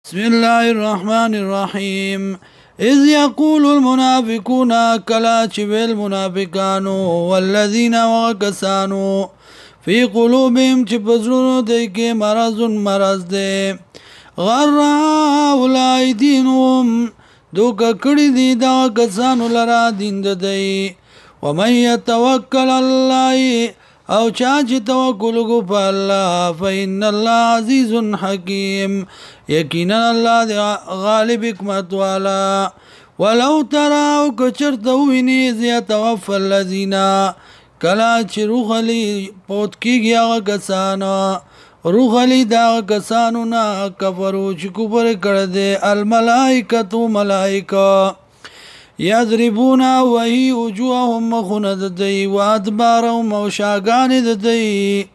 بسم الله الرحمن الرحيم إذ يقول المنافقون كلا چويل المنافقان والذين وكسانوا في قلوبهم چپزرونو دیکي مرض دے غر هؤلاء دينهم دوکا کړي دي دا کسانو لرا دین دی ومن يتوکل الله او چا چې توکل کو په الله فإن الله عزيز حكيم یقینا الله غالب حکمت والا ولو ترى او کچرته ویني يتوفى الذين کلا چې روحلی پوت کیږي هغه کسانو روحلی دا کسانو نه کفرو چې کفر کړه دي الملائکه ملائکه یضربون وهي وجوههم مخند دی وادبارهم وشاگان دی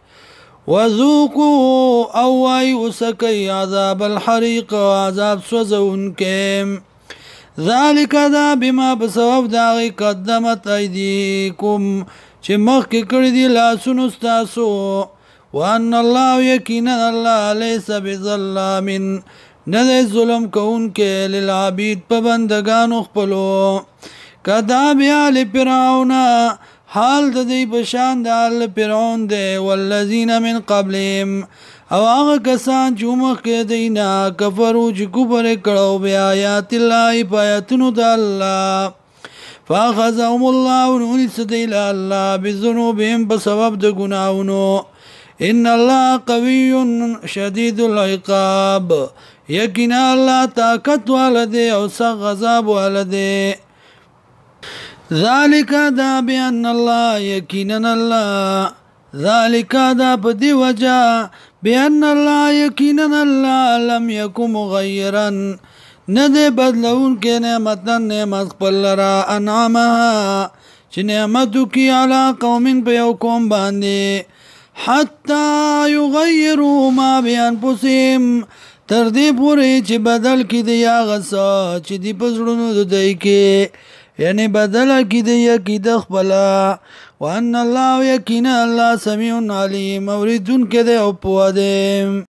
وذوقوا او وسكي عذاب الحريق عذاب سوزون كم ذلك ذا بما بسبب داغي قدمت ايديكم چې مخکې کړی دي لاسونو ستاسو وان الله یقینا الله ليس بظلام نه دی ظلم کوونکی للعبید په بندګانو خپلو کذاب آل فرعون حال د دې بشان د آل فرعون دی والذین من قبلهم او هغه کسان چې مخکې دی نه کفرو چې کفر کړو بیا آیات الله په آیاتونو د الله فاخذهم الله ونسد الى الله بذنوبهم بسبب د ګناونو ان الله قوي شديد العقاب یقینا الله طاقت والده او سخت غضب والده ذالک دا بان الله یقینا الله ذالک دا په دی وجه بان الله یقینا الله لم يكن مغيرا نه بدلون کې نعمت خپل را انعامها چې نعمتو کې علی قوم په یو قوم باندې حتى يغيروا ما بانفسهم تر دې پورې چې بدل کې دی هغه څه چې دی په زړونو دوی کې یعنی بدل کې دی عقیده خپل وان الله یقینا الله سمیع علیم اوریدونکی دی او پوه دی